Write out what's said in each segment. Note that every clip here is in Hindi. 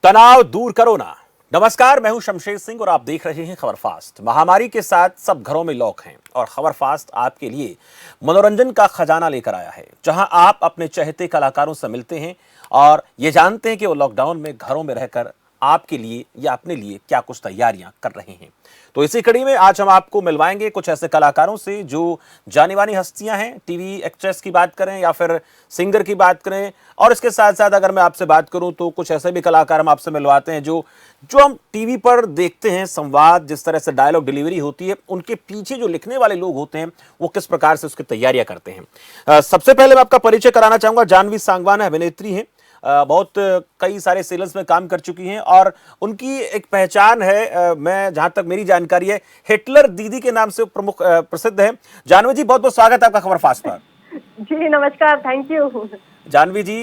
तनाव दूर करो ना। नमस्कार, मैं हूं शमशेर सिंह और आप देख रहे हैं खबर फास्ट। महामारी के साथ सब घरों में लॉक हैं और खबर फास्ट आपके लिए मनोरंजन का खजाना लेकर आया है, जहां आप अपने चहेते कलाकारों से मिलते हैं और ये जानते हैं कि वो लॉकडाउन में घरों में रहकर आपके लिए या अपने लिए क्या कुछ तैयारियां कर रहे हैं। तो इसी कड़ी में आज हम आपको मिलवाएंगे कुछ ऐसे कलाकारों से जो जानी मानी हस्तियां हैं। टीवी एक्ट्रेस की बात करें या फिर सिंगर की बात करें, और इसके साथ साथ अगर मैं आपसे बात करूं तो कुछ ऐसे भी कलाकार हम आपसे मिलवाते हैं जो जो हम टीवी पर देखते हैं। संवाद, जिस तरह से डायलॉग डिलीवरी होती है, उनके पीछे जो लिखने वाले लोग होते हैं वो किस प्रकार से उसकी तैयारियां करते हैं। सबसे पहले मैं आपका परिचय कराना चाहूंगा। जानवी सांगवान अभिनेत्री हैं, बहुत कई सारे सीरियल्स में काम कर चुकी हैं और उनकी एक पहचान है, मैं जहां तक मेरी जानकारी है, हिटलर दीदी के नाम से प्रमुख प्रसिद्ध है। जानवी जी, बहुत बहुत स्वागत है आपका खबर फास्ट पर। जी नमस्कार, थैंक यू। जानवी जी,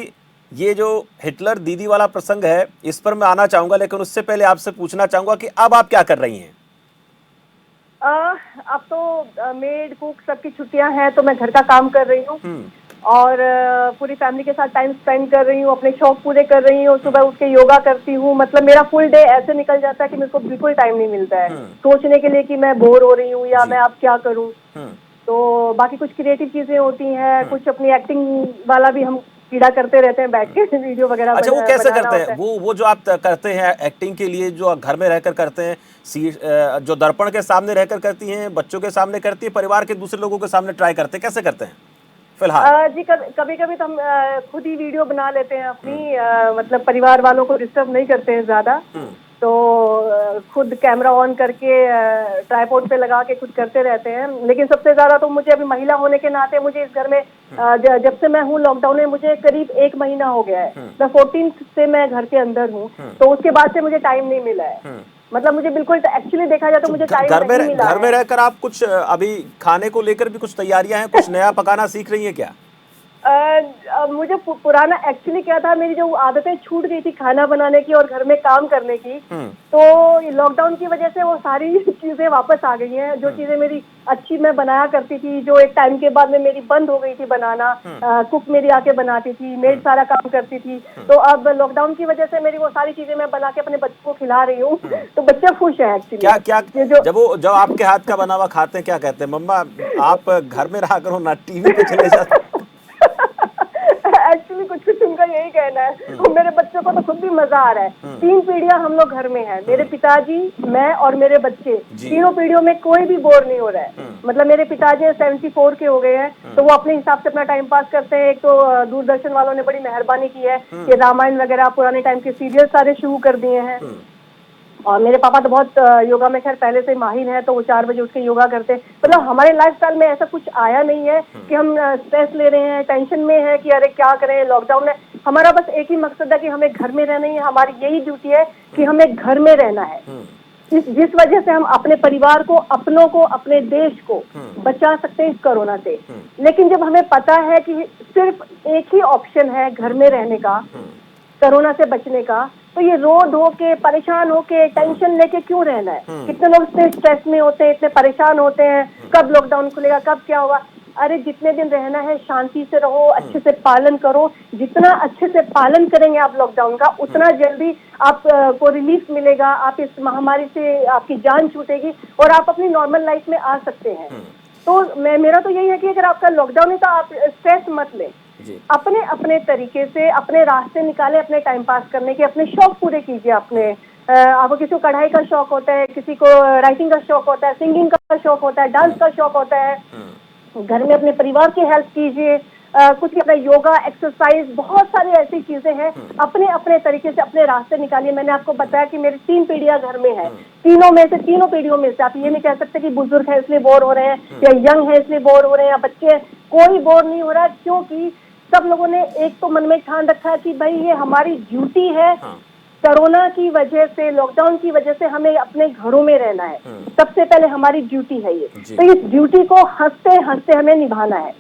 ये जो हिटलर दीदी वाला प्रसंग है इस पर मैं आना चाहूंगा, लेकिन उससे पहले आपसे पूछना चाहूंगा कि अब आप क्या कर रही हैं? अब तो मेड कुक सबकी छुट्टियां हैं तो मैं घर का काम कर रही हूँ और पूरी फैमिली के साथ टाइम स्पेंड कर रही हूँ, अपने शौक पूरे कर रही हूँ। सुबह उठ के योगा करती हूँ। मतलब मेरा फुल डे ऐसे निकल जाता है कि मेरे को बिल्कुल टाइम नहीं मिलता है सोचने के लिए कि मैं बोर हो रही हूँ या मैं अब क्या करूँ। तो बाकी कुछ क्रिएटिव चीजें होती हैं, कुछ अपनी एक्टिंग वाला भी हम कीड़ा करते रहते हैं बैठ के वीडियो वगैरह। अच्छा, वो कैसे करते हैं? वो जो आप करते हैं एक्टिंग के लिए, जो घर में रहकर करते हैं, जो दर्पण के सामने रहकर करती हैं, बच्चों के सामने करती है, परिवार के दूसरे लोगों के सामने ट्राई करते हैं, कैसे करते हैं फिलहाल? जी कभी कभी तो हम खुद ही वीडियो बना लेते हैं अपनी, मतलब परिवार वालों को डिस्टर्ब नहीं करते हैं ज्यादा। तो खुद कैमरा ऑन करके ट्राइपॉड पे लगा के खुद करते रहते हैं। लेकिन सबसे ज्यादा तो मुझे अभी महिला होने के नाते मुझे इस घर में जब से मैं हूँ लॉकडाउन में, मुझे करीब 1 महीना हो गया है। मैं 14th से मैं घर के अंदर हूँ, तो उसके बाद से मुझे टाइम नहीं मिला है। मतलब मुझे बिल्कुल एक्चुअली देखा जाए तो मुझे टाइम नहीं मिला है। घर में रहकर आप कुछ अभी खाने को लेकर भी कुछ तैयारियां हैं, कुछ नया पकाना सीख रही हैं क्या? मुझे पुराना एक्चुअली क्या था, मेरी जो आदतें छूट गई थी खाना बनाने की और घर में काम करने की, तो लॉकडाउन की वजह से वो सारी चीजें वापस आ गई हैं। जो चीजें मेरी अच्छी मैं बनाया करती थी, जो एक टाइम के बाद में मेरी बंद हो गई थी बनाना, कुक मेरी आके बनाती थी, मेड सारा काम करती थी। तो अब लॉकडाउन की वजह से मेरी वो सारी चीजें मैं बना के अपने बच्चों को खिला रही हूँ। तो बच्चे खुश हैं एक्चुअली। क्या क्या जब आपके हाथ का बना हुआ खाते हैं, क्या कहते हैं? मम्मा, आप घर में रहा करो ना, टीवी पे चले जाते। एक्चुअली कुछ कुछ उनका यही कहना है। और मेरे बच्चों को तो खुद भी मजा आ रहा है। 3 पीढ़ियां हम लोग घर में हैं, मेरे पिताजी, मैं और मेरे बच्चे। तीनों पीढ़ियों में कोई भी बोर नहीं हो रहा है। मतलब मेरे पिताजी 74 के हो गए हैं, तो वो अपने हिसाब से अपना टाइम पास करते हैं। एक तो दूरदर्शन वालों ने बड़ी मेहरबानी की है कि रामायण वगैरह पुराने टाइम के सीरियल सारे शुरू कर दिए हैं। और मेरे पापा तो बहुत योगा में खैर पहले से माहिर है, तो वो 4 बजे उठ के योगा करते हैं। मतलब हमारे लाइफस्टाइल में ऐसा कुछ आया नहीं है कि हम स्ट्रेस ले रहे हैं, टेंशन में है कि अरे क्या करें लॉकडाउन में। हमारा बस एक ही मकसद है कि हमें घर में रहना ही है। हमारी यही ड्यूटी है कि हमें घर में रहना है। जिस वजह से हम अपने परिवार को, अपनों को, अपने देश को बचा सकते हैं इस कोरोना से। लेकिन जब हमें पता है कि सिर्फ एक ही ऑप्शन है घर में रहने का, कोरोना से बचने का, तो ये रो धो के, परेशान होके, टेंशन लेके क्यों रहना है? कितने लोग इतने स्ट्रेस में होते हैं, इतने परेशान होते हैं, कब लॉकडाउन खुलेगा, कब क्या होगा। अरे जितने दिन रहना है शांति से रहो, अच्छे से पालन करो। जितना अच्छे से पालन करेंगे आप लॉकडाउन का, उतना जल्दी आप को रिलीफ मिलेगा। आप इस महामारी से आपकी जान छूटेगी और आप अपनी नॉर्मल लाइफ में आ सकते हैं। तो मेरा तो यही है कि अगर आपका लॉकडाउन है तो आप स्ट्रेस मत लें, अपने अपने तरीके से अपने रास्ते निकाले, अपने टाइम पास करने के, अपने शौक पूरे कीजिए। अपने आपको किसी को कढ़ाई का शौक होता है, किसी को राइटिंग का शौक होता है, सिंगिंग का शौक होता है, डांस का शौक होता है, घर में अपने परिवार की हेल्प कीजिए। कुछ अपना योगा, एक्सरसाइज, बहुत सारी ऐसी चीजें हैं। अपने अपने तरीके से अपने रास्ते निकालिए। मैंने आपको बताया कि मेरी 3 पीढ़ियां घर में है। तीनों पीढ़ियों में से आप ये नहीं कह सकते कि बुजुर्ग है इसलिए बोर हो रहे हैं या यंग है इसलिए बोर हो रहे हैं या बच्चे हैं। कोई बोर नहीं हो रहा है, क्योंकि सब लोगों ने एक तो मन में ठान रखा है कि भाई ये हमारी ड्यूटी है। कोरोना की वजह से, लॉकडाउन की वजह से हमें अपने घरों में रहना है। सबसे पहले हमारी ड्यूटी है ये। तो इस ड्यूटी को हंसते हंसते हमें निभाना है,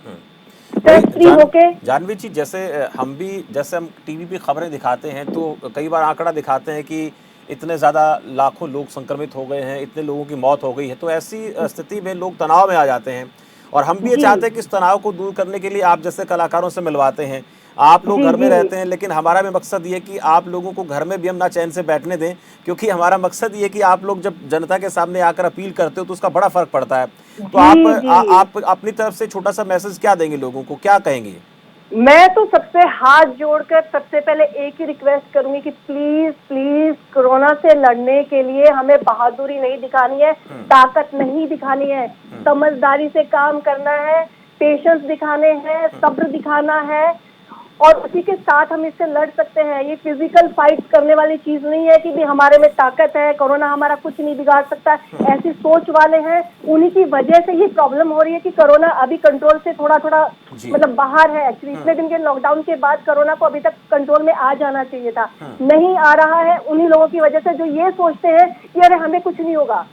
स्ट्रेस फ्री होके। जानवी जी, जैसे हम टीवी पे खबरें दिखाते हैं तो कई बार आंकड़ा दिखाते हैं कि इतने ज़्यादा लाखों लोग संक्रमित हो गए हैं, इतने लोगों की मौत हो गई है। तो ऐसी स्थिति में लोग तनाव में आ जाते हैं और हम भी ये चाहते हैं कि इस तनाव को दूर करने के लिए आप जैसे कलाकारों से मिलवाते हैं। आप लोग जी घर में जी रहते हैं, लेकिन हमारा भी मकसद ये कि आप लोगों को घर में भी हम ना चैन से बैठने दें, क्योंकि हमारा मकसद ये कि आप लोग जब जनता के सामने आकर अपील करते हो तो उसका बड़ा फर्क पड़ता है। तो जी जी। आप अपनी तरफ से छोटा सा मैसेज क्या देंगे लोगों को, क्या कहेंगे? मैं तो सबसे हाथ जोड़कर सबसे पहले एक ही रिक्वेस्ट करूंगी कि प्लीज प्लीज कोरोना से लड़ने के लिए हमें बहादुरी नहीं दिखानी है, ताकत नहीं दिखानी है, समझदारी से काम करना है, पेशेंस दिखाने हैं, सब्र दिखाना है, और उसी के साथ हम इससे लड़ सकते हैं। ये फिजिकल फाइट करने वाली चीज नहीं है कि भी हमारे में ताकत है, कोरोना हमारा कुछ नहीं बिगाड़ सकता। ऐसी सोच वाले हैं, उन्हीं की वजह से ये प्रॉब्लम हो रही है कि कोरोना अभी कंट्रोल से थोड़ा थोड़ा जी। मतलब बाहर है। एक्चुअली इतने दिन के लॉकडाउन के बाद कोरोना को अभी तक कंट्रोल में आ जाना चाहिए था, नहीं आ रहा है। उन्हीं लोगों की वजह से जो ये सोचते हैं कि अरे हमें कुछ नहीं होगा,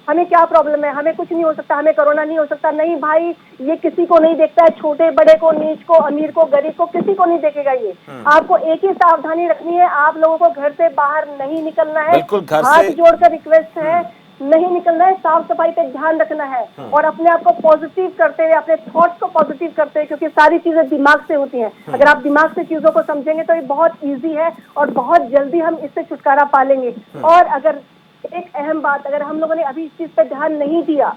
हमें क्या प्रॉब्लम है, हमें कुछ नहीं हो सकता, हमें कोरोना नहीं हो सकता। नहीं भाई, ये किसी को नहीं देखता है, छोटे बड़े को, नीच को, अमीर को, गरीब को, किसी को नहीं देखेगा ये। आपको एक ही सावधानी रखनी है, आप लोगों को घर से बाहर नहीं निकलना है। बिल्कुल, घर हाथ से जोड़कर रिक्वेस्ट है, नहीं निकलना है, साफ सफाई पे ध्यान रखना है, और अपने आप को पॉजिटिव करते हुए, अपने थॉट्स को पॉजिटिव करते हुए, क्योंकि सारी चीजें दिमाग से होती हैं। अगर आप दिमाग से चीजों को समझेंगे तो ये बहुत इजी है और बहुत जल्दी हम इससे छुटकारा पा लेंगे। और अगर एक अहम बात, अगर हम लोगों ने अभी इस चीज पे ध्यान नहीं दिया,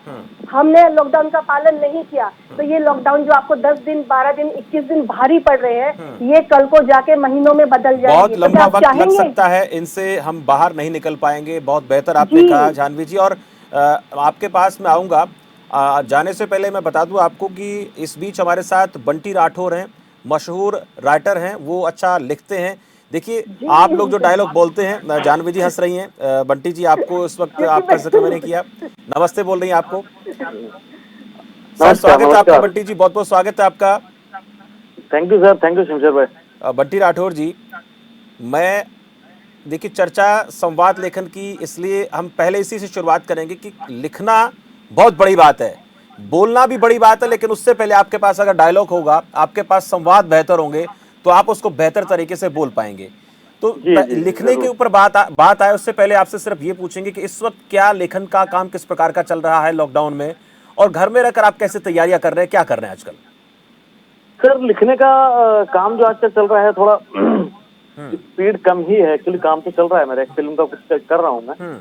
हमने लॉकडाउन का पालन नहीं किया, तो ये लॉकडाउन जो आपको 10 दिन, 12 दिन, 21 दिन भारी पड़ रहे हैं, ये कल को जाके महीनों में बदल बहुत जाएंगे। तो क्या लंबा आप वक्त लग चाहेंगे? सकता है, इनसे हम बाहर नहीं निकल पाएंगे। बहुत बेहतर आपने जी कहा जानवी जी। और आपके पास मैं आऊँगा, जाने से पहले मैं बता दूं आपको कि इस बीच हमारे साथ बंटी राठौर हैं, मशहूर राइटर हैं, वो अच्छा लिखते हैं। देखिए, जी आप लोग जो डायलॉग बोलते हैं, जानवी जी हंस रही हैं, बंटी जी आपको इस वक्त क्योंकि आपका जिक्र मैंने किया, नमस्ते बोल रही हैं आपको। सर नमस्कार स्वागत है आपका, नमस्कार। बंटी जी बहुत बहुत स्वागत है आपका। Thank you sir, thank you Shamsher भाई। बंटी राठौर जी, मैं देखिए चर्चा संवाद लेखन की, इसलिए हम पहले इसी से शुरुआत करेंगे कि लिखना बहुत बड़ी बात है, बोलना भी बड़ी बात है, लेकिन उससे पहले आपके पास अगर डायलॉग होगा, आपके पास संवाद बेहतर होंगे, तो आप उसको बेहतर तरीके से बोल पाएंगे। तो जी जी जी लिखने के जरूर। ऊपर बात आए उससे पहले आपसे सिर्फ ये पूछेंगे कि इस वक्त क्या लेखन का काम किस प्रकार का चल रहा है लॉकडाउन में, और घर में रहकर आप कैसे तैयारियां कर रहे हैं, क्या कर रहे हैं आजकल? सर लिखने का काम जो आजकल चल रहा है थोड़ा स्पीड कम ही है। एक्चुअली काम तो चल रहा है, मेरा एक फिल्म का कुछ कर रहा हूँ मैं,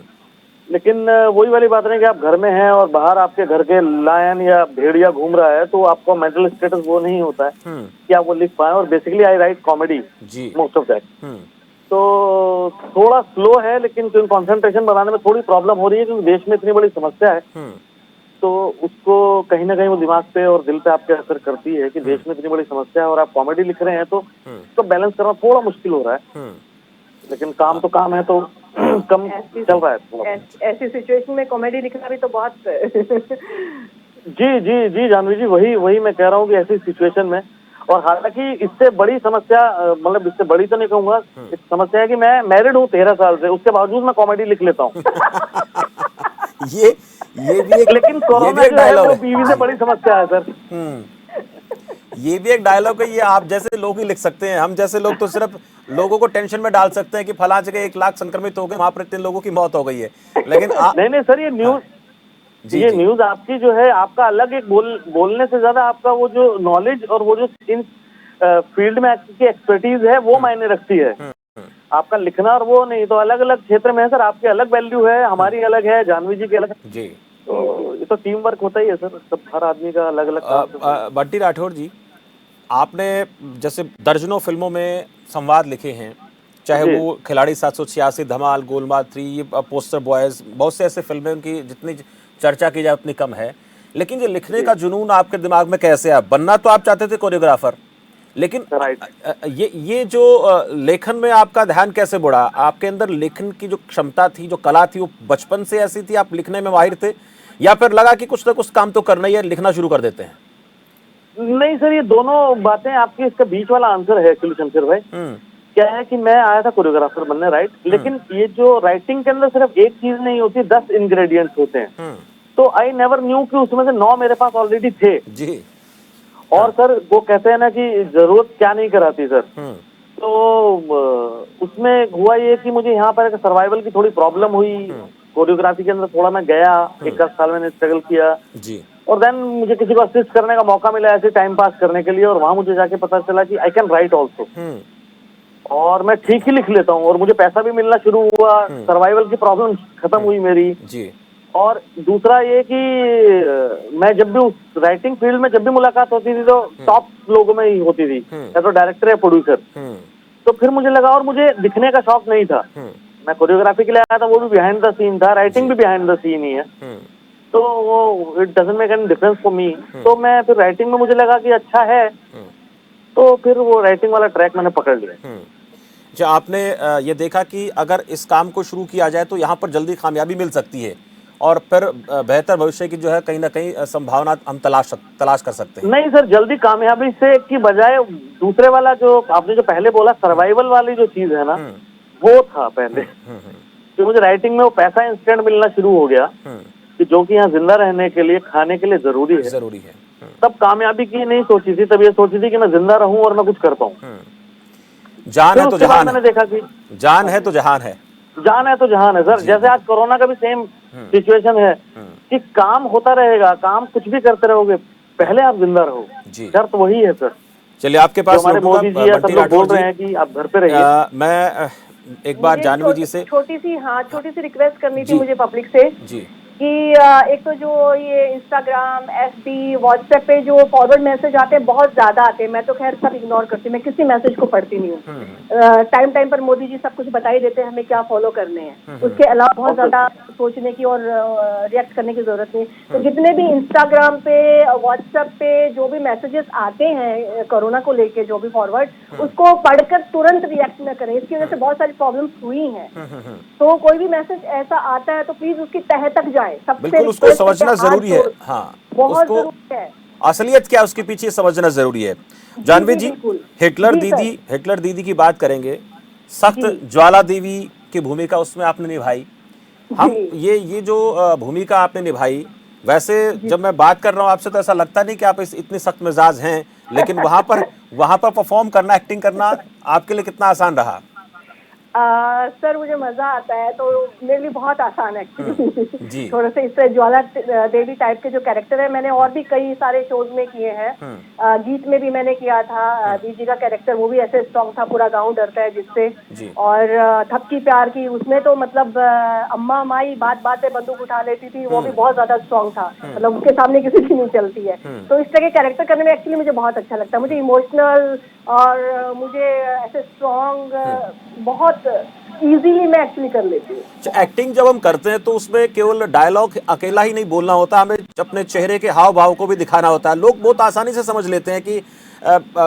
लेकिन वही वाली बात नहीं कि आप घर में हैं और बाहर आपके घर के लायन या भेड़िया घूम रहा है, तो आपका मेंटल स्टेटस वो नहीं होता है कि आप वो लिख पाए। और बेसिकली आई राइट कॉमेडी जी। मोस्ट ऑफ दैट, तो थोड़ा स्लो है, लेकिन कंसंट्रेशन बनाने में थोड़ी प्रॉब्लम हो रही है, क्योंकि देश में इतनी बड़ी समस्या है, तो उसको कहीं ना कहीं वो दिमाग पे और दिल पे आपके असर करती है कि देश में इतनी बड़ी समस्या है और आप कॉमेडी लिख रहे हैं, तो उसको बैलेंस करना थोड़ा मुश्किल हो रहा है। लेकिन काम तो काम है, तो कम चल रहा है थोड़ा। ऐसी सिचुएशन में कॉमेडी लिखना भी तो बहुत जी जी जी जानवी जी, वही वही मैं कह रहा हूँ कि ऐसी सिचुएशन में, और हालांकि इससे बड़ी समस्या, मतलब इससे बड़ी तो नहीं कहूंगा, इस समस्या है कि मैं मैरिड हूँ 13 साल से, उसके बावजूद मैं कॉमेडी लिख लेता हूँ। ये भी एक लेकिन कोरोना जो है डायलॉग वो है। बीवी से बड़ी समस्या है सर। ये भी एक डायलॉग है, ये आप जैसे लोग ही लिख सकते हैं, हम जैसे लोग तो सिर्फ लोगों को टेंशन में डाल सकते हैं कि फला जगह 1 लाख संक्रमित हो गए, वहां पर इतने लोगों की मौत हो गई है, लेकिन नहीं नहीं सर, ये न्यूज जी ये जी न्यूज आपकी जो है, आपका अलग एक बोलने से ज्यादा आपका वो जो नॉलेज और वो जो इन फील्ड में आपकी एक्सपर्टीज है वो मायने रखती है। आपका लिखना और वो नहीं, तो अलग अलग क्षेत्र में है सर, आपकी अलग वैल्यू है, हमारी अलग है, जानवी जी की अलग। जी। तो ये तो टीम वर्क होता ही है सर, सब हर आदमी का अलग अलग। बंटी राठौर जी, आपने जैसे दर्जनों फिल्मों में संवाद लिखे हैं, चाहे जी। वो खिलाड़ी 786, धमाल, गोलमाल 3, ये पोस्टर बॉयज, बहुत से ऐसे फिल्में, उनकी जितनी चर्चा की जाए उतनी कम है, लेकिन ये लिखने का जुनून आपके दिमाग में कैसे आया? बनना तो आप चाहते थे कोरियोग्राफर, लेकिन राइट। ये जो लेखन में आपका ध्यान कैसे बढ़ा? आपके अंदर लेखन की जो क्षमता थी, जो कला थी, वो बचपन से ऐसी थी, आप लिखने में माहिर थे, या फिर लगा कि कुछ ना कुछ काम तो करना ही है, लिखना शुरू कर देते हैं? नहीं सर, ये दोनों बातें आपकी, इसका बीच वाला आंसर है एक्चुअली शमशेर भाई। क्या है कि मैं आया था कोरियोग्राफर बनने, राइट, लेकिन ये जो राइटिंग के अंदर सिर्फ एक चीज नहीं होती, 10 इंग्रेडिएंट्स होते हैं। तो आई नेवर न्यू कि उसमें से 9 मेरे पास ऑलरेडी थे जी। और सर वो कहते हैं ना कि जरूरत क्या नहीं कराती सर। तो उसमें हुआ ये कि मुझे यहाँ पर सर्वाइवल की थोड़ी प्रॉब्लम हुई, कोरियोग्राफी के अंदर थोड़ा मैं गया, 1 साल मैंने स्ट्रगल किया, जी। और देन मुझे किसी को असिस्ट करने का मौका मिला ऐसे टाइम पास करने के लिए, और वहां मुझे जाके पता चला कि आई कैन राइट ऑल्सो, और मैं ठीक ही लिख लेता हूँ, और मुझे पैसा भी मिलना शुरू हुआ, सर्वाइवल की प्रॉब्लम खत्म हुई मेरी जी। और दूसरा ये कि मैं जब भी उस राइटिंग फील्ड में जब भी मुलाकात होती थी तो टॉप लोगों में ही होती थी, या तो डायरेक्टर या प्रोड्यूसर। तो फिर मुझे लगा, और मुझे दिखने का शौक नहीं था, मैं कोरियोग्राफी के लिए आया था, वो भी बिहाइंड द सीन था, राइटिंग भी बिहाइंड द सीन ही है, तो वो it doesn't make any difference for me. तो मैं फिर राइटिंग में मुझे लगा कि अच्छा है, तो फिर वो राइटिंग वाला ट्रैक मैंने पकड़ लिया। जो आपने ये देखा कि अगर इस काम को शुरू किया जाए तो यहाँ पर जल्दी कामयाबी मिल सकती है, और फिर बेहतर भविष्य की जो है कहीं ना कहीं संभावना हम तलाश कर सकते हैं। नहीं सर, जल्दी कामयाबी से की बजाय दूसरे वाला जो आपने जो पहले बोला सर्वाइवल वाली जो चीज है ना, वो था पहले। तो मुझे राइटिंग में वो पैसा इंस्टेंट मिलना शुरू हो गया कि जो कि यहाँ जिंदा रहने के लिए, खाने के लिए जरूरी है। तब कामयाबी की नहीं सोची थी, तब ये सोची थी कि मैं जिंदा रहूं और मैं कुछ कर पाऊं। जान है तो जहान मैंने देखा कि जान है तो जहान है, जान है तो जहान है सर। जैसे आज कोरोना का भी सेम सिचुएशन है कि काम होता रहेगा, काम कुछ भी करते रहोगे, पहले आप जिंदा रहो, शर्त वही है सर। चलिए आपके पास हमारे मोदी जी सब लोग बोल रहे हैं कि आप घर पे रहिए। मैं एक बार जानवी जी से छोटी सी रिक्वेस्ट करनी थी मुझे पब्लिक से जी कि एक तो जो ये इंस्टाग्राम, एफबी, व्हाट्सएप पे जो फॉरवर्ड मैसेज आते हैं बहुत ज्यादा आते हैं। मैं तो खैर सब इग्नोर करती हूँ, मैं किसी मैसेज को पढ़ती नहीं हूँ। टाइम टाइम पर मोदी जी सब कुछ बता ही देते हैं हमें क्या फॉलो करने हैं, उसके अलावा बहुत ज्यादा सोचने की और रिएक्ट करने की जरूरत नहीं। तो जितने भी इंस्टाग्राम पे, व्हाट्सएप पे जो भी मैसेजेस आते हैं कोरोना को लेके, जो भी फॉरवर्ड, उसको पढ़कर तुरंत रिएक्ट न करें। इसकी वजह से बहुत सारी प्रॉब्लम्स हुई हैं। तो कोई भी मैसेज ऐसा आता है तो प्लीज उसकी तह तक जाए। बिल्कुल, उसको समझना जरूरी है। हाँ, बहुत जरूरी है। असलियत क्या है उसके पीछे समझना जरूरी है। जानवी जी, हिटलर दीदी की बात करेंगे। सख्त ज्वाला देवी की भूमिका उसमें आपने निभाई। हम ये जो भूमिका आपने निभाई, वैसे जब मैं बात कर रहा हूँ आपसे तो ऐसा लगता नहीं कि आप इतने सख्त मिजाज हैं, लेकिन वहां पर परफॉर्म करना, एक्टिंग करना आपके लिए कितना आसान रहा? सर मुझे मजा आता है, तो मेरे लिए बहुत आसान है एक्चुअली। थोड़ा सा इस तरह ज्वाला देवी टाइप के जो कैरेक्टर है मैंने और भी कई सारे शोज में किए हैं। गीत में भी मैंने किया था दीदी का कैरेक्टर, वो भी ऐसे स्ट्रॉन्ग था, पूरा गांव डरता है जिससे। और थपकी प्यार की, उसमें तो मतलब अम्मा माई बात बात पे बंदूक उठा लेती थी, वो भी बहुत ज्यादा स्ट्रॉन्ग था, मतलब उसके सामने किसी की नहीं चलती है। तो इस तरह के कैरेक्टर करने में एक्चुअली मुझे बहुत अच्छा लगता है। मुझे इमोशनल और मुझे ऐसे स्ट्रॉन्ग बहुत इजीली मैं एक्चुअली कर लेती हूँ। एक्टिंग जब हम करते हैं तो उसमें केवल डायलॉग अकेला ही नहीं बोलना होता, हमें अपने चेहरे के हाव भाव को भी दिखाना होता है। लोग बहुत आसानी से समझ लेते हैं कि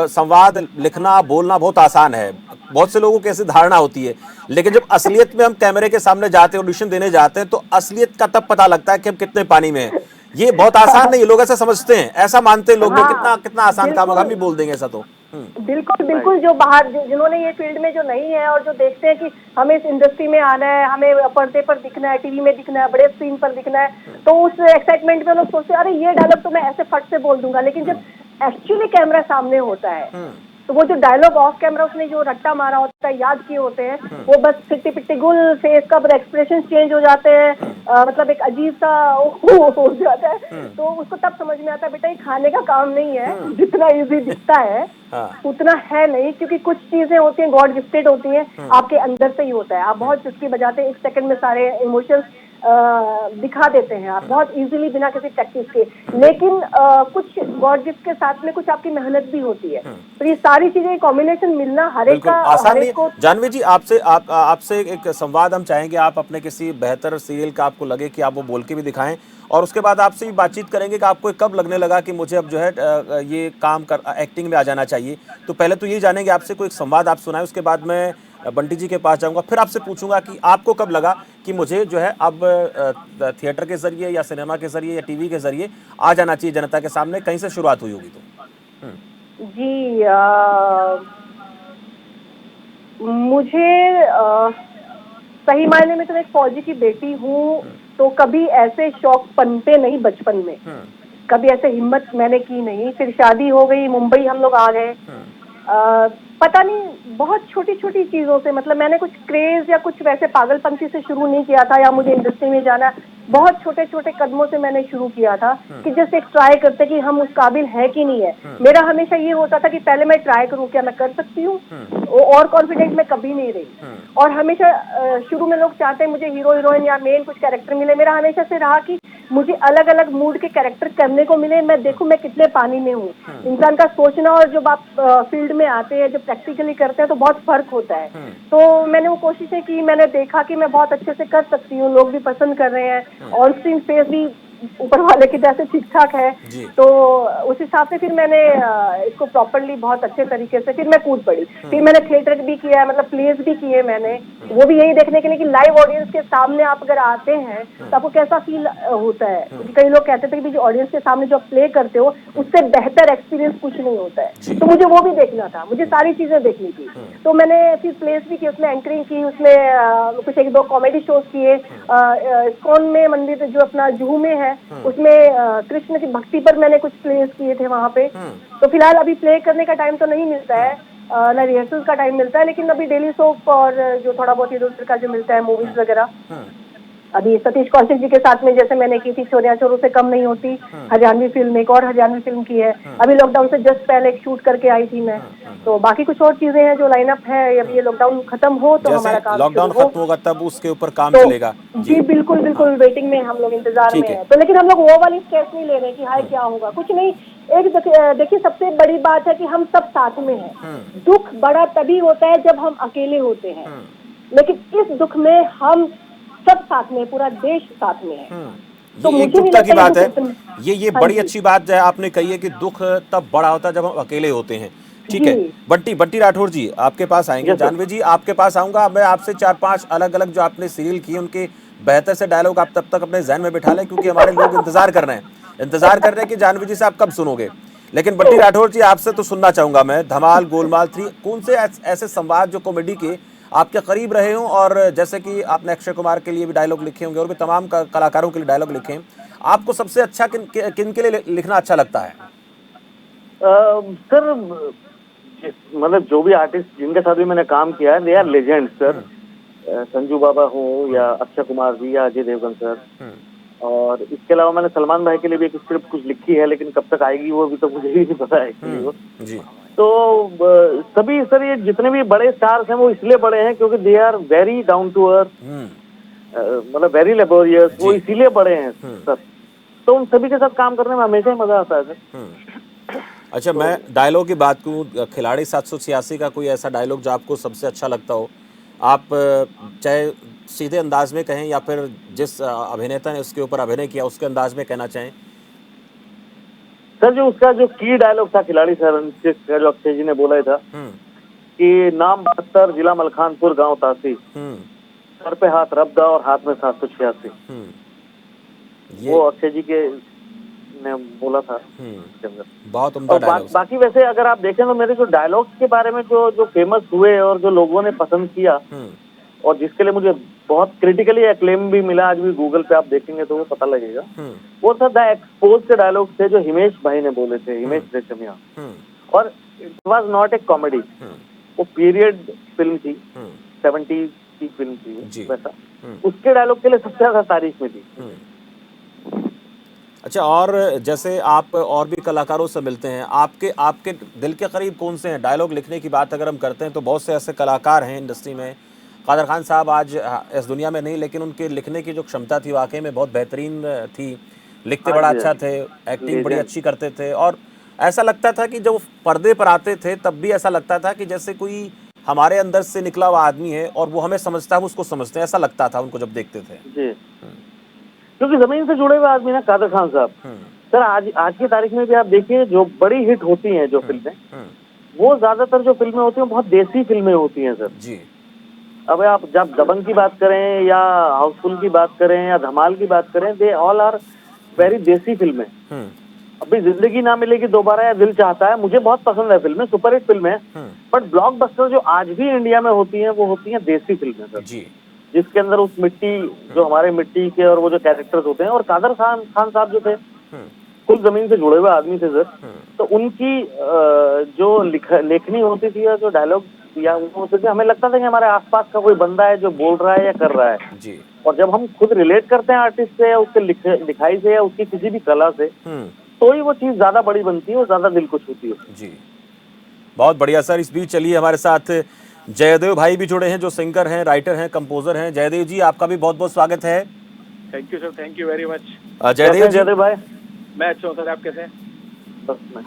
संवाद लिखना, बोलना बहुत आसान है, बहुत से लोगों की ऐसी धारणा होती है, लेकिन जब असलियत में हम कैमरे के सामने जाते हैं, ऑडिशन देने जाते हैं, तो असलियत का तब पता लगता है कि हम कितने पानी में हैं। ये बहुत आसान नहीं है, लोग ऐसा समझते हैं, ऐसा मानते हैं लोग। कितना आसान काम है, हम ही बोल देंगे ऐसा तो। बिल्कुल जो बाहर जिन्होंने ये फील्ड में जो नहीं है और जो देखते हैं कि हमें इस इंडस्ट्री में आना है, हमें पर्दे पर दिखना है, टीवी में दिखना है, बड़े स्क्रीन पर दिखना है, तो उस एक्साइटमेंट में लोग सोचते हैं अरे ये डायलॉग तो मैं ऐसे फट से बोल दूंगा। लेकिन जब एक्चुअली कैमरा सामने होता है तो वो जो डायलॉग ऑफ कैमरा उसने जो रट्टा मारा होता है, याद किए होते हैं, वो बस फिट्टी पिट्टी गुल फेस का एक्सप्रेशन चेंज हो जाते हैं, मतलब एक अजीब सा हो जाता है। तो उसको तब समझ में आता है बेटा ये खाने का काम नहीं है, जितना इजी दिखता है उतना है नहीं, क्योंकि कुछ चीजें होती हैं गॉड गिफ्टेड होती हैं, आपके अंदर से ही होता है। आप बहुत चुटकी बजाते हैं, 1 सेकंड में सारे इमोशंस दिखा देते हैं आप बहुत इजीली बिना किसी प्रैक्टिस के। लेकिन कुछ गॉड गिफ्ट के साथ में कुछ आपकी मेहनत भी होती है। तो ये सारी चीजें कॉम्बिनेशन मिलना हर एक का आसान नहीं। जानवी जी, आपसे एक संवाद हम चाहेंगे। आप अपने किसी बेहतर सीरियल का आपको लगे कि आप वो बोल के भी दिखाएं, और उसके बाद आपसे भी बातचीत करेंगे कि आपको कब लगने लगा कि मुझे अब जो है ये काम एक्टिंग में आ जाना चाहिए। तो पहले तो ये जानेंगे आपसे, कोई एक संवाद आप सुनाएं, उसके बाद मैं बंटी जी के पास जाऊंगा, फिर आपसे पूछूंगा कि आपको कब लगा कि मुझे जो है अब थिएटर के जरिए या सिनेमा के जरिए या टीवी के जरिए आ जाना चाहिए जनता के सामने। कहीं से शुरुआत हुई होगी तो? जी मुझे सही मायने में तो मैं एक फौजी की बेटी हूँ, तो कभी ऐसे शौक पनपे नहीं बचपन में, कभी ऐसे हिम्मत मैंने की नहीं। फिर शादी हो गई, मुंबई हम लोग आ गए, पता नहीं, बहुत छोटी छोटी चीजों से, मतलब मैंने कुछ क्रेज या कुछ वैसे पागलपंती से शुरू नहीं किया था, या मुझे इंडस्ट्री में जाना, बहुत छोटे छोटे कदमों से मैंने शुरू किया था कि जस्ट एक ट्राई करते कि हम उस काबिल है कि नहीं है। मेरा हमेशा ये होता था कि पहले मैं ट्राई करूं, क्या मैं कर सकती हूँ, और कॉन्फिडेंट मैं कभी नहीं रही। और हमेशा शुरू में लोग चाहते हैं मुझे हीरो हीरोइन या मेन कुछ कैरेक्टर मिले, मेरा हमेशा से रहा कि मुझे अलग अलग मूड के कैरेक्टर करने को मिले, मैं देखूं मैं कितने पानी में हूँ। इंसान का सोचना और जब आप फील्ड में आते हैं, जब प्रैक्टिकली करते हैं तो बहुत फर्क होता है। तो मैंने वो कोशिशें की, मैंने देखा कि मैं बहुत अच्छे से कर सकती हूँ, लोग भी पसंद कर रहे हैं, ऑन स्क्रीन फेस भी ऊपर वाले की तरह से ठीक ठाक है। तो उस हिसाब से फिर मैंने इसको प्रॉपरली बहुत अच्छे तरीके से फिर मैं कूद पड़ी। फिर मैंने थिएटर भी किया है, मतलब प्लेस भी किए मैंने, वो भी यही देखने के लिए कि लाइव ऑडियंस के सामने आप अगर आते हैं तो आपको कैसा फील होता है। क्योंकि कई लोग कहते थे कि ऑडियंस के सामने जो आप प्ले करते हो उससे बेहतर एक्सपीरियंस कुछ नहीं होता है। तो मुझे वो भी देखना था, मुझे सारी चीजें देखनी थी। तो मैंने फिर प्लेस भी की, उसमें एंकरिंग की, उसमें कुछ एक दो कॉमेडी शोज किए। इस्कॉन में मंदिर जो अपना जुहू में है, उसमें कृष्ण की भक्ति पर मैंने कुछ प्लेस किए थे वहां पे। तो फिलहाल अभी प्ले करने का टाइम तो नहीं मिलता है, ना रिहर्सल का टाइम मिलता है, लेकिन अभी डेली सोप और जो थोड़ा बहुत इधर उधर का जो मिलता है मूवीज वगैरह, अभी सतीश कौशिक जी के साथ में जैसे मैंने की थी चोरियां चोरों से कम नहीं होती, हरियाणवी फिल्म, एक और हरियाणवी फिल्म की है, अभी लॉकडाउन से जस्ट पहले एक शूट करके आई थी मैं। तो बाकी कुछ और चीजें हैं जो लाइनअप है, अभी ये लॉकडाउन खत्म हो तो हमारा जैसे काम लॉकडाउन शुरू हो। खत्म होगा तब उसके ऊपर काम तो चलेगा। जी बिल्कुल बिल्कुल, वेटिंग में हम लोग, इंतजार में ठीक है। है। तो लेकिन हम लोग वो वाली स्ट्रेस नहीं ले रहे कि हाय क्या होगा, कुछ नहीं। एक देखिए सबसे बड़ी बात है कि हम सब साथ में हैं। दुख बड़ा तभी होता है जब हम अकेले होते हैं, लेकिन इस दुख में हम सब साथ में, पूरा देश साथ में है। तो ये मुझे नहीं एकजुटता की लगता बात है। दुख ये हाँ बड़ी जी अच्छी बात है आपने कही है कि दुख तब बड़ा होता है जब हम अकेले होते हैं। ठीक है। जी बट्टी राठौर जी आपके पास आएंगे, यस सर। जानवी जी आपके पास आऊंगा। मैं आपसे 4-5 अलग अलग जो आपने सीरियल किए उनके बेहतर से डायलॉग आप तब तक अपने जहन में बिठा लें, क्योंकि हमारे लोग इंतजार कर रहे हैं कि जानवी जी से आप कब सुनोगे। लेकिन बट्टी राठौर जी आपसे तो सुनना चाहूंगा मैं, धमाल, गोलमाल 3, कौन से ऐसे संवाद जो कॉमेडी के आपके करीब रहे हों, और जैसे कि आपने अक्षय कुमार के लिए भी डायलॉग लिखे होंगे और भी तमाम कलाकारों के लिए डायलॉग लिखे हैं, आपको सबसे अच्छा किन के लिए लिखना अच्छा लगता है? सर मतलब जो भी आर्टिस्ट जिनके साथ भी मैंने काम किया है, they are legend sir. Sanju Baba हो या अक्षय कुमार जी या अजय देवगन सर। और इसके अलावा मैंने सलमान भाई के लिए भी एक स्क्रिप्ट कुछ लिखी है, लेकिन कब तक आएगी वो भी तो मुझे भी नहीं पता है एक्चुअली वो। जी। तो सभी सर ये जितने भी बड़े स्टार्स हैं वो इसलिए बड़े हैं क्योंकि they are very down to earth, मतलब वेरी लेबोरियस, वो इसीलिए बड़े हैं सर। तो उन सभी के साथ काम करने में हमेशा ही मजा आता है सर। अच्छा, मैं डायलॉग की बात करूँ, खिलाड़ी 786 का कोई ऐसा डायलॉग जो आपको सबसे अच्छा लगता हो, आप चाहे सीधे अंदाज में कहें या फिर जिस अभिनेता ने उसके ऊपर अभिनय किया उसके अंदाज में कहना चाहें? सर जो उसका जो की डायलॉग था खिलाड़ी सर, जो अक्षय जी ने बोला था कि नाम 72, जिला मलखानपुर, गांव तासी, सर पे हाथ रब्दा और हाथ में 786, वो अक्षय जी के ने बोला था। बहुत उम्दा डायलॉग। बाकी वैसे अगर आप देखें तो मेरे जो डायलॉग्स के बारे में जो फेमस हुए और जो लोगों ने पसंद किया और जिसके लिए मुझे बहुत क्रिटिकली एक्लेम भी मिला, आज भी गूगल पे आप देखेंगे तो वो पता लगेगा, वो था द एक्सपोज के डायलॉग थे जो हिमेश भाई ने बोले थे, हिमेश रेशमिया। और it was not a comedy, वो पीरियड फिल्म थी, 70s की फिल्म थी वैसा। उसके डायलॉग के लिए सबसे ज्यादा तारीफ मिली। अच्छा, और जैसे आप और भी कलाकारों से मिलते हैं, आपके दिल के करीब कौन से हैं? डायलॉग लिखने की बात अगर हम करते हैं तो बहुत से ऐसे कलाकार हैं इंडस्ट्री में। कादर खान साहब आज इस दुनिया में नहीं, लेकिन उनके लिखने की जो क्षमता थी वाकई में बहुत बेहतरीन थी। लिखते बड़ा अच्छा थे, एक्टिंग बड़ी अच्छी करते थे, और ऐसा लगता था कि जब वो पर्दे पर आते थे तब भी ऐसा लगता था कि जैसे कोई हमारे अंदर से निकला हुआ आदमी है और वो हमें समझता है, हम उसको समझते हैं, ऐसा लगता था उनको जब देखते थे जी। क्योंकि जमीन से जुड़े हुए आदमी ना कादर खान साहब। सर आज की तारीख में भी आप देखिए जो बड़ी हिट होती हैं जो फिल्में, वो ज्यादातर जो फिल्में होती हैं बहुत देसी फिल्में होती हैं सर जी। अब आप जब दबंग की बात करें या हाउसफुल की बात करें या धमाल की बात करें, दे ऑल आर वेरी देसी फिल्में। अभी जिंदगी ना मिलेगी दोबारा या दिल चाहता है, मुझे बहुत पसंद है फिल्में, सुपरहिट फिल्में, बट ब्लॉकबस्टर जो आज भी इंडिया में होती हैं वो होती हैं देसी फिल्में सर जी, जिसके अंदर उस मिट्टी, जो हमारे मिट्टी के और वो जो कैरेक्टर्स होते हैं। और कादर खान साहब जो थे फुल जमीन से जुड़े हुए आदमी थे सर। तो उनकी जो लेखनी होती थी या जो डायलॉग या वो होते थे, हमें लगता था कि हमारे आसपास का कोई बंदा है जो बोल रहा है या कर रहा है जी। और जब हम खुद रिलेट करते हैं आर्टिस्ट से या उसके लिखाई से या उसकी किसी भी कला से, तो ही वो चीज ज्यादा बड़ी बनती है और ज्यादा दिल को छूती है। जी, बहुत बढ़िया सर। इस बीच चलिए हमारे साथ जयदेव भाई भी जुड़े हैं, जो सिंगर हैं, राइटर हैं, कंपोजर हैं। जयदेव जी, आपका भी बहुत बहुत स्वागत है। Thank you sir, thank you very much. Jaidev भाई, मैं अच्छा हूँ सर, आप कैसे हैं?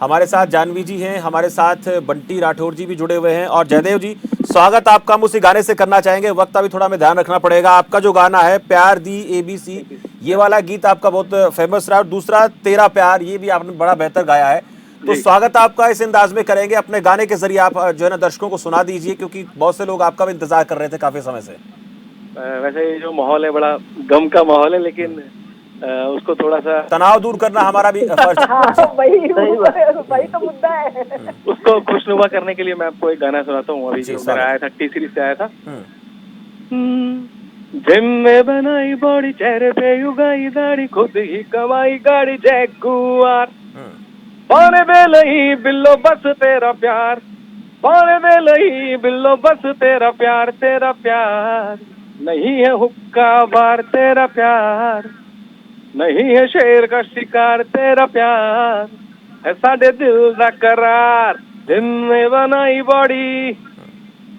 हमारे साथ जानवी जी हैं, हमारे साथ बंटी राठौर जी भी जुड़े हुए हैं। और जयदेव जी, स्वागत आपका हम उसी गाने से करना चाहेंगे। वक्त अभी थोड़ा हमें ध्यान रखना पड़ेगा। आपका जो गाना है प्यार दी ABC, ये वाला गीत आपका बहुत फेमस रहा। और दूसरा तेरा प्यार, ये भी आपने बड़ा बेहतर गाया है। तो स्वागत आपका इस अंदाज में करेंगे, अपने गाने के जरिए आप जो है ना दर्शकों को सुना दीजिए, क्योंकि बहुत से लोग आपका भी इंतजार कर रहे थे काफी समय से। वैसे ये जो माहौल है बड़ा गम का माहौल है, लेकिन उसको थोड़ा सा तनाव दूर करना हमारा भी फर्ज। हाँ, वही तो मुद्दा है। उसको खुशनुमा करने के लिए मैं आपको एक गाना सुनाता हूँ। अभी जी, जो स्वागत। मेरा आया था, टी सीरीज से आया था। जिम में बनाई बॉडी, चेहरे पे उगाई दाढ़ी, खुद ही कमाई गाड़ी, जैगुआर पौने बेल ही बिल्लो बस तेरा प्यार, पौने बेल ही बिल्लो बस तेरा प्यार, तेरा प्यार नहीं है हुक्का बार, तेरा प्यार नहीं है शेर का शिकार, तेरा प्यार है साडे दिल दा करार। दिन में बनाई बॉडी,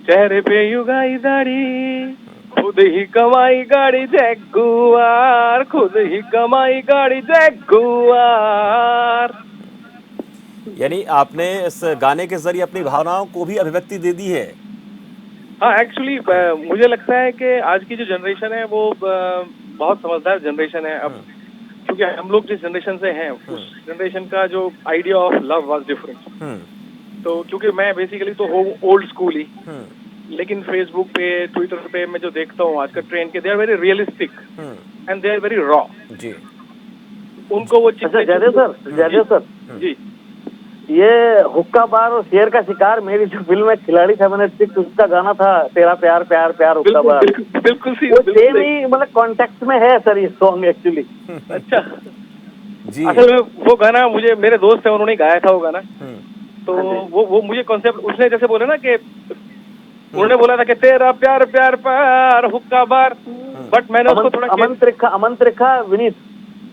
चेहरे पे उगाई दाढ़ी, खुद ही कमाई गाड़ी, जैगुआर खुद ही कमाई गाड़ी, जैगुआर। यानी आपने इस गाने के जरिए अपनी भावनाओं को भी अभिव्यक्ति दे दी है। हाँ, एक्चुअली मुझे लगता है कि आज की जो जनरेशन है वो बहुत समझदार जनरेशन है। अब क्योंकि हम लोग जिस जनरेशन से हैं, उस जनरेशन का जो idea of love was different. तो क्योंकि मैं बेसिकली तो हूँ ओल्ड स्कूल ही, लेकिन फेसबुक पे, ट्विटर पे मैं जो देखता हूँ आज का ट्रेंड के, they are very realistic and they are very raw. जी, उनको वो अच्छा जयदेव सर जी, ये हुक्का बार और शेर का शिकार, मेरी जो फिल्म में खिलाड़ी था मैंने सिक्स, उसका गाना था तेरा प्यार प्यार प्यार हुक्का बार। बिल्कुल सी वो सेम ही मतलब कॉन्टेक्स्ट में है सर ये सॉन्ग एक्चुअली। अच्छा जी। असल में वो गाना मुझे, मेरे दोस्त है, उन्होंने गाया था वो गाना। तो वो मुझे कॉन्सेप्ट, उसने जैसे बोले ना कि उन्होंने बोला था कि तेरा प्यार प्यार प्यार हुक्का बार, बट मैंने उसको थोड़ा अमन त्रिखा विनीत,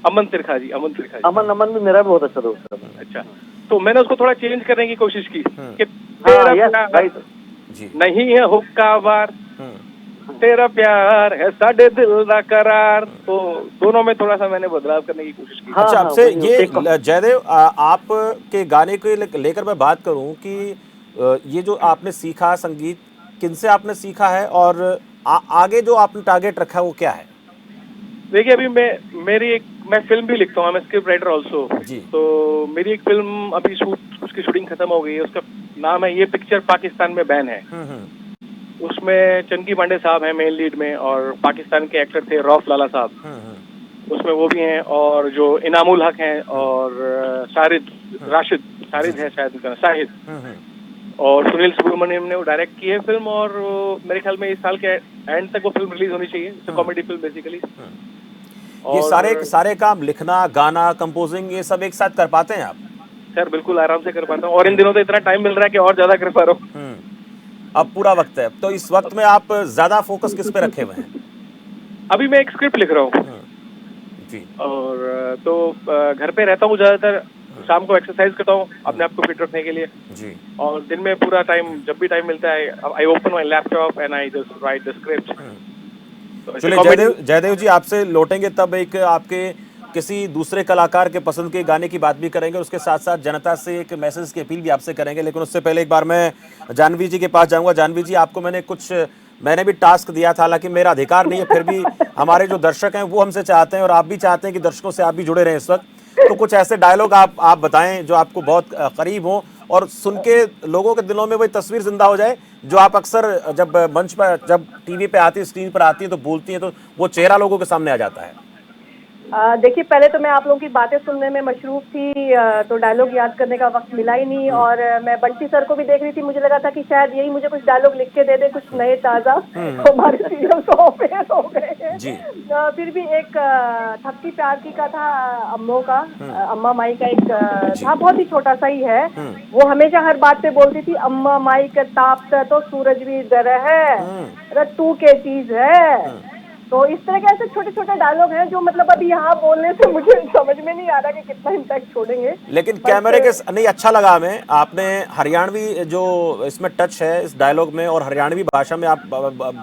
अमन त्रिखा जी, अमन त्रिखा जी। अमन भी मेरा बहुत अच्छा दोस्त है। अच्छा, तो मैंने उसको थोड़ा चेंज करने की कोशिश की कि हाँ, तेरा यस, प्यार राइट। जी। नहीं है हुक्का बार, तेरा प्यार है साडे दिल दा करार। तो दोनों में थोड़ा सा मैंने बदलाव करने की कोशिश की। हाँ, अच्छा, हाँ, आपसे वही, ये एक- जयदेव, आप के गाने को लेकर मैं बात करूं कि ये जो आपने सीखा संगीत, किनसे आपने सीखा है, और आगे जो आपने टारगेट रखा है वो क्या है? देखिए, अभी मैं फिल्म भी लिखता हूँ, मैं स्क्रिप्ट राइटर ऑल्सो। जी। तो मेरी एक फिल्म अभी उसकी शूटिंग खत्म हो गई है। उसका नाम है ये पिक्चर पाकिस्तान में बैन है। उसमें चंकी पांडे साहब हैं मेन लीड में, और पाकिस्तान के एक्टर थे रौफ लाला साहब, उसमें वो भी हैं, और जो इनामुल हक हैं, और शाहिद है शायद उनका, शाहिद, और सुनील सुब्रमण्यम ने वो डायरेक्ट की है फिल्म। और मेरे ख्याल में इस साल के एंड तक वो फिल्म रिलीज होनी चाहिए। It's comedy film basically. ये सारे काम, लिखना, गाना, कंपोजिंग, ये सब एक साथ कर पाते हैं आप? सर बिल्कुल आराम से कर पाता हूँ, और इन दिनों तो इतना टाइम मिल रहा है कि और ज्यादा कर पा रहा हूँ। अब पूरा वक्त है, तो इस वक्त में आप ज्यादा फोकस किस पे रखे हुए हैं? अभी मैं एक स्क्रिप्ट लिख रहा हूँ जी। और तो घर पे रहता हूँ ज्यादातर। शाम को एक्सरसाइज करता हूँ अपने आप को फिट रखने के लिए जी। और दिन में पूरा टाइम, जब भी टाइम मिलता है, I open my laptop and I just right the script. चलिए जयदेव जी, आपसे लौटेंगे तब एक आपके किसी दूसरे कलाकार के पसंद के गाने की बात भी करेंगे, उसके साथ साथ जनता से एक मैसेज की अपील भी आपसे करेंगे। लेकिन उससे पहले एक बार मैं जानवी जी के पास जाऊंगा। जानवी जी, आपको मैंने भी टास्क दिया था, हालांकि मेरा अधिकार नहीं है, फिर भी हमारे जो दर्शक हैं वो हमसे चाहते हैं और आप भी चाहते हैं कि दर्शकों से आप भी जुड़े रहें इस वक्त। तो कुछ ऐसे डायलॉग आप बताएं जो आपको बहुत करीब हो और सुन के लोगों के दिलों में वही तस्वीर जिंदा हो जाए जो आप अक्सर जब मंच पर, जब टीवी पे आती है, स्क्रीन पर आती है तो बोलती हैं, तो वो चेहरा लोगों के सामने आ जाता है। देखिए, पहले तो मैं आप लोगों की बातें सुनने में मशरूफ थी, तो डायलॉग याद करने का वक्त मिला ही नहीं। और मैं बंटी सर को भी देख रही थी, मुझे लगा था कि शायद यही मुझे कुछ डायलॉग लिख के दे दे, कुछ नए ताज़ा। तो हमारे सीरियल तो फेल हो गए हैं। जी। फिर भी एक थपकी प्यार की का था, अम्मो का, अम्मा माई का एक था, बहुत ही छोटा सा ही है। वो हमेशा हर बात पे बोलती थी, अम्मा माई का तापता तो सूरज भी दर है, अरे तू के चीज है। तो इस तरह के ऐसे छोटे छोटे डायलॉग हैं जो मतलब अभी यहाँ बोलने से मुझे समझ में नहीं आ रहा कि कितना इम्पैक्ट छोड़ेंगे। लेकिन कैमरे के नहीं, अच्छा लगा हमें, आपने हरियाणवी जो इसमें टच है इस डायलॉग में, और हरियाणवी भाषा में आप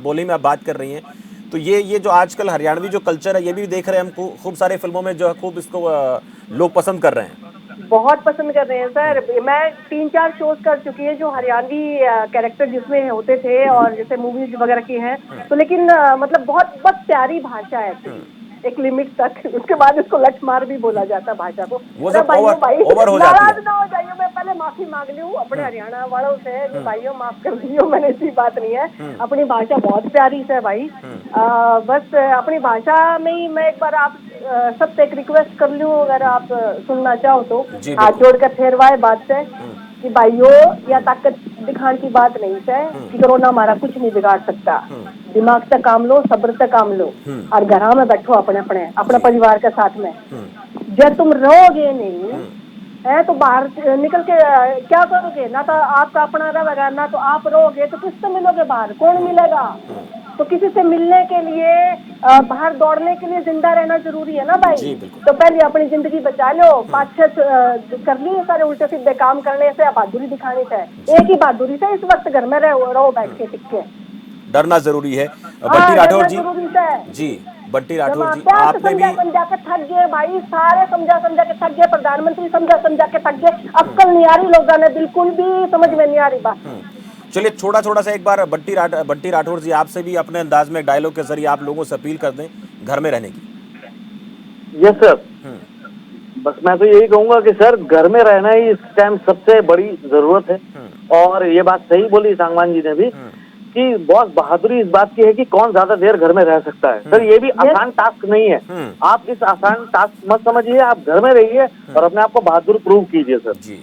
बोली में आप बात कर रही हैं, तो ये जो आजकल हरियाणवी जो कल्चर है ये भी देख रहे हैं हम, खूब सारे फिल्मों में जो है खूब इसको लोग पसंद कर रहे हैं। बहुत पसंद कर रहे हैं सर। मैं 3-4 शोज कर चुकी है जो हरियाणवी कैरेक्टर जिसमें होते थे, और जैसे मूवीज वगैरह की हैं, तो लेकिन मतलब बहुत बहुत प्यारी भाषा है एक लिमिट तक। उसके बाद इसको लठ मार भी बोला जाता है भाषा को। वो सब भाइयों भाई ओवर हो जाती है। नाराज ना हो जाइए, मैं पहले माफी मांग ली हूँ अपने हरियाणा वालों से, भाइयों माफ कर दियो, मैंने ऐसी बात नहीं है। अपनी भाषा बहुत प्यारी है भाई। बस अपनी भाषा में ही मैं एक बार आप सबसे एक रिक्वेस्ट कर लूँ, अगर आप सुनना चाहो तो हाथ जोड़कर फेरवाए बात से कि भाइयों, या ताकत दिखाने की बात नहीं है कि कोरोना हमारा कुछ नहीं बिगाड़ सकता। दिमाग से काम लो, सब्र से काम लो, और घर में बैठो अपने अपने परिवार के साथ में। जब तुम रहोगे नहीं है तो बाहर निकल के क्या करोगे? ना तो आपका अपना रहेगा, ना तो आप रहोगे, तो किससे मिलोगे? बाहर कौन मिलेगा? तो किसी से मिलने के लिए, बाहर दौड़ने के लिए जिंदा रहना जरूरी है ना भाई। तो पहले अपनी जिंदगी बचा लो। 5-6 कर लिए सारे उल्टे सीधे काम करने से, बहादुरी दिखाने से, एक ही बहादुरी से इस वक्त घर में रहो बैठ के टिक के। डरना जरूरी है। बंटी राठौर जी, जी बंटी राठौर जी, आपने भी समझा के थक गए भाई, सारे समझा के थक गए, प्रधानमंत्री समझा के थक गए, अक्कल नहीं आ रही लोगों ने, बिल्कुल भी समझ में नहीं आ रही बात। चलिए छोटा सा एक बार बंटी राठौर जी, आपसे भी अपने अंदाज में डायलॉग के जरिए आप लोगों से अपील कर दें घर में रहने की। यस सर, बस मैं तो यही कहूंगा कि सर घर में रहना ही इस टाइम सबसे बड़ी जरूरत है। और ये बात सही बोली सांगवान जी ने भी कि बहुत बहादुरी इस बात की है कि कौन ज्यादा देर घर में रह सकता है। सर ये भी आसान टास्क नहीं है, आप इस आसान टास्क मत समझिए, आप घर में रहिए और अपने आप को बहादुर प्रूव कीजिए सर जी।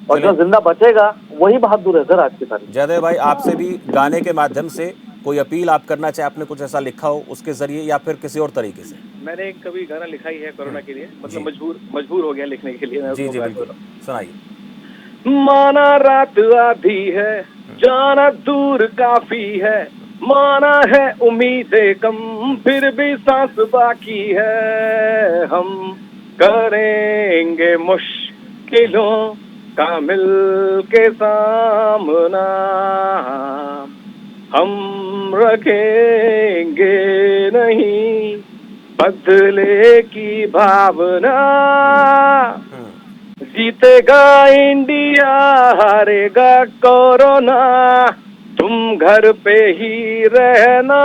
और जो जिंदा बचेगा वही बहादुर है सर आज की तारीख। जयदेव भाई, आपसे भी गाने के माध्यम से कोई अपील आप करना चाहे, आपने कुछ ऐसा लिखा हो उसके जरिए या फिर किसी और तरीके से? मैंने एक कभी गाना लिखा ही है कोरोना के लिए, मतलब मजबूर हो गया लिखने के लिए। जी बिल्कुल, सुनाइए। माना रात आधी है, जाना दूर काफी है, माना है उम्मीदें कम, फिर भी सांस बाकी है। हम करेंगे मुश्किलों का मिल के सामना, हम रखेंगे नहीं बदले की भावना। जीतेगा इंडिया, हारेगा कोरोना, तुम घर पे ही रहना।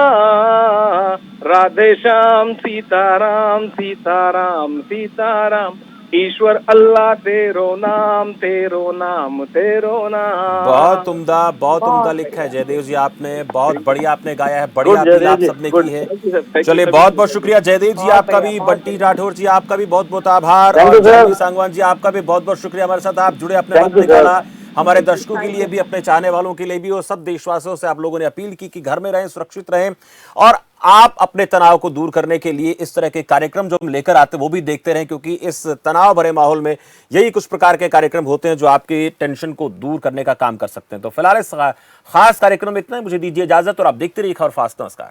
राधे श्याम, सीताराम सीताराम सीताराम, ईश्वर अल्लाह तेरो नाम तेरो नाम तेरो नाम। बहुत उम्दा लिखा है जयदेव जी आपने, बहुत बढ़िया आपने गाया है, बढ़िया अपील आप सबने की है। चलिए बहुत बहुत शुक्रिया जयदेव जी आपका भी, बंटी राठौर जी आपका भी बहुत बहुत आभार, और जयदेव सांगवान जी आपका भी बहुत बहुत शुक्रिया हमारे साथ आप जुड़े, अपने वक्त निकाला। हमारे दर्शकों के लिए भी, अपने चाहने वालों के लिए भी, और सब देशवासियों से आप लोगों ने अपील की कि घर में रहें, सुरक्षित रहें, और आप अपने तनाव को दूर करने के लिए इस तरह के कार्यक्रम जो हम लेकर आते हैं वो भी देखते रहें, क्योंकि इस तनाव भरे माहौल में यही कुछ प्रकार के कार्यक्रम होते हैं जो आपके टेंशन को दूर करने का काम कर सकते हैं। तो फिलहाल इस खास कार्यक्रम में इतना ही, मुझे दीजिए इजाजत और आप देखते रहिए खबर फास्ट। नमस्कार।